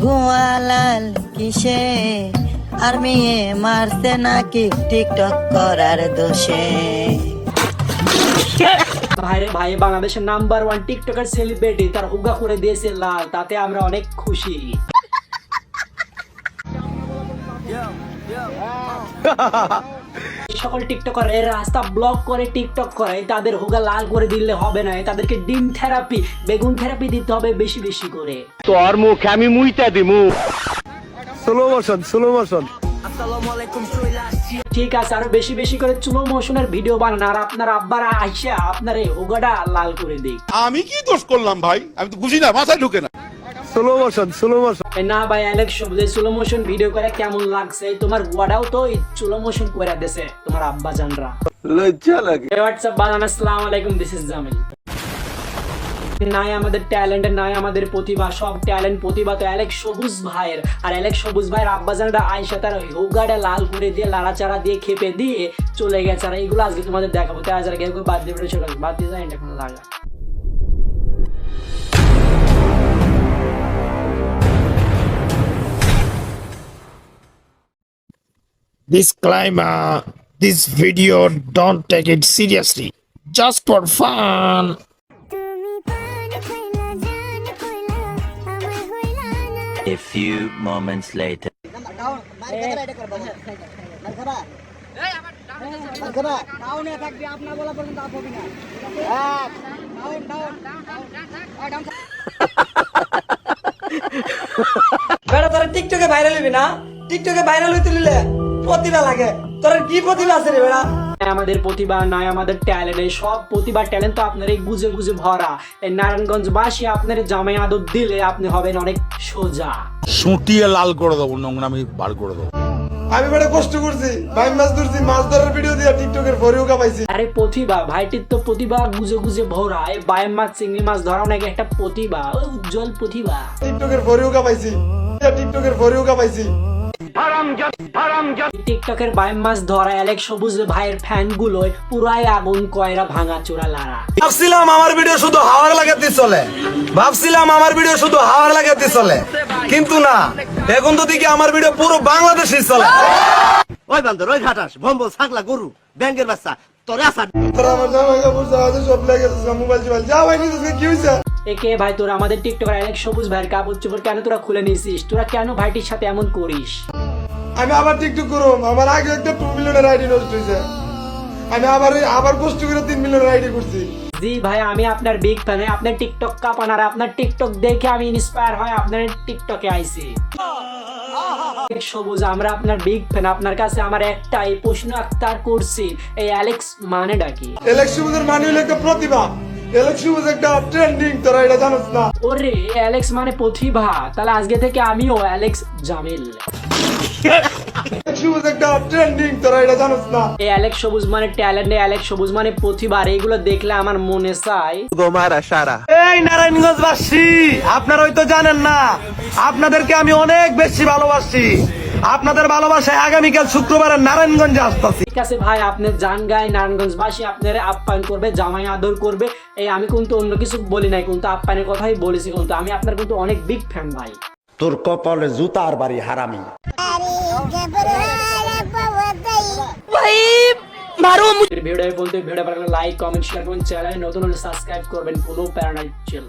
ভুয়া লাল কিসে আর মেয়ে মারছে নাকি টিকটক করার দোষে। ভাইরে ভাই, বাংলাদেশের নাম্বার 1 টিকটকার সেলিব্রিটি তার হুগা করে দিয়েছে লাল, তাতে আমরা অনেক খুশি। সকল টিকটকার এর রাস্তা ব্লক করে টিকটক করে, তাদের হুগা লাল করে দিলে হবে না, তাদেরকে ডিম থেরাপি বেগুন থেরাপি দিতে হবে বেশি বেশি করে। তোর মুখে আমি মুইতা দিমু। Slow motion. ঠিক আছে, আরো বেশি বেশি করে স্লো মোশনের ভিডিও বানান, আর আপনার আব্বারা আইসা আপনার এই হুগাটা লাল করে দিই। আমি কি দোষ করলাম ভাই? আমি তো বুঝি না, মাথায় ঢুকে না। Slow motion. না ভাই, অ্যালেক্স সবুজ স্লো মোশন ভিডিও করে কেমন লাগছে? তোমার গোয়াটাও তো স্লো মোশন করে দিয়েছে তোমার আব্বা জানরা। লজ্জা লাগে। হোয়াটসঅ্যাপ বানান, আসসালামু আলাইকুম, দিস ইজ জামিল। নাই আমাদের ট্যালেন্ট, নাই আমাদের প্রতিভা, সব ট্যালেন্ট প্রতিভা তো অ্যালেক্স সবুজ ভাইয়ের। আর অ্যালেক্স সবুজ ভাইয়ের আব্বাজানরা আয়সা তার হোগাটা লাল করে দিয়ে লাড়াচাড়া দিয়ে খেপে দিয়ে চলে গেছে। আর এইগুলো আজকে তোমাদের দেখাবো। তাই আজ কেউ বাদ দিয়ে চলে বাদ দিয়ে যায় এখন লাগা। Disclaimer: this video don't take it seriously, just for fun. A few moments later. বেড়া তোরা টিকটকে ভাইরাল হবি না? টিকটকে ভাইরাল হইতে নিলে প্রতিভা লাগে। তোর কি প্রতিভা আছে রে বেড়া? আমাদের প্রতিভা নাই আমাদের ট্যালেন্ট, এই সব প্রতিভা ট্যালেন্ট তো আপনার এই গুজে গুজে ভরা। এই নারায়ণগঞ্জবাসী আপনার জামাই আদর দিলে আপনি হবেন অনেক সোজা। সুটিয়ে লাল করে দেবো, নোংরামি বার করে দেবো। আমি বড় কষ্ট করছি ভাই, মাছ ধরছি, মাছ ধরার ভিডিও দিয়ে টিকটকের ভরিও কামাইছি। আরে প্রতিভা ভাইটির তো প্রতিভা গুজে গুজে ভরা। এই বায়ের মাছ চিংড়ি মাছ ধরাও নাকি একটা প্রতিভা, ওই উজ্জ্বল প্রতিভা। টিকটকের ভরিও কামাইছি। টিকটকের বায়ের মাছ ধরা অ্যালেক্স সবুজ ভাইয়ের ফ্যান গুলোয় পুরাই আগুন কয়রা ভাঙা চোরা লারা। ভাবছিলাম আমার ভিডিও শুধু হাওয়ার লাগাতে চলে, কিন্তু না, এখন তো দেখি আমার ভিডিও পুরো বাংলাদেশে চলে। ওই বান্দর, ওই ঘাটাস, ভম্বল, ছাগলা, গরু, ব্যাঙ্গের বাচ্চা, তোরে আসা। আমার জামা কাপড় সব লেগে গেছে, মোবাইল যা ভাই নিজে কি হইছে? একে ভাই তোরা আমাদের টিকটকার অ্যালেক্স সবুজ ভাইয়ের কাপড় চোপড় কেন তোরা খুলে নিয়েছিস? তোরা কেন ভাইটির সাথে এমন করিস? আমি আবার টিকটক করুম, আমার আগে একটা 2 মিলিয়নের আইডি নষ্ট হয়েছে, আমি আবার কষ্ট করে 3 মিলিয়নের আইডি করছি। জি ভাই, আমি আপনার বিগ ফ্যান। আপনার টিকটক কাপান, আর আপনার টিকটক দেখে আমি ইন্সপায়ার হয় আপনার টিকটকে আইছি। সবুজ, আমরা আপনার বিগ ফ্যান। আপনার কাছে আমার একটাই প্রশ্ন আক্তার করছি, এই অ্যালেক্স মানে ডাকি? অ্যালেক্স সবুজের মানে হলো একটা প্রতিভা। অ্যালেক্স সবুজ একটা ট্রেন্ডিং, তোরা এটা জানোস না? ওরে, অ্যালেক্স মানে প্রতিভা, তাহলে আজকে থেকে আমিও অ্যালেক্স জামিল। সবুজ একটা ট্রেন্ডিং, তোরা এটা জানোস না? এই অ্যালেক্স সবুজ মানে ট্যালেন্ট, অ্যালেক্স সবুজ মানে প্রতিভা। আর এইগুলো দেখলে আমার মনে চাই এই নারায়ণগঞ্জবাসী, আপনারা হয়তো জানেন না, আপনাদেরকে আমি অনেক বেশি ভালোবাসি। আপনাদের ভালোবাসায় আগামীকাল শুক্রবার নারায়ণগঞ্জে আসতেছি। ঠিক আছে ভাই, আপনার জান গায়ে নারায়ণগঞ্জবাসী আপনার আপ্যায়ন করবে, জামাই আদর করবে। এই আমি কিন্তু অন্য কিছু বলি নাই, কিন্তু আপ্যায়নের কথাই বলেছি। কিন্তু আমি আপনার কিন্তু অনেক বিগ ফ্যান ভাই। তোর কপালে জুতার বাড়ি হারামি। ভিডিও বলতে ভিডিও লাইক কমেন্ট শেয়ার করবেন, চ্যানেল নতুন হলে সাবস্ক্রাইব করবেন। কোনো প্যারা নাই, চিল।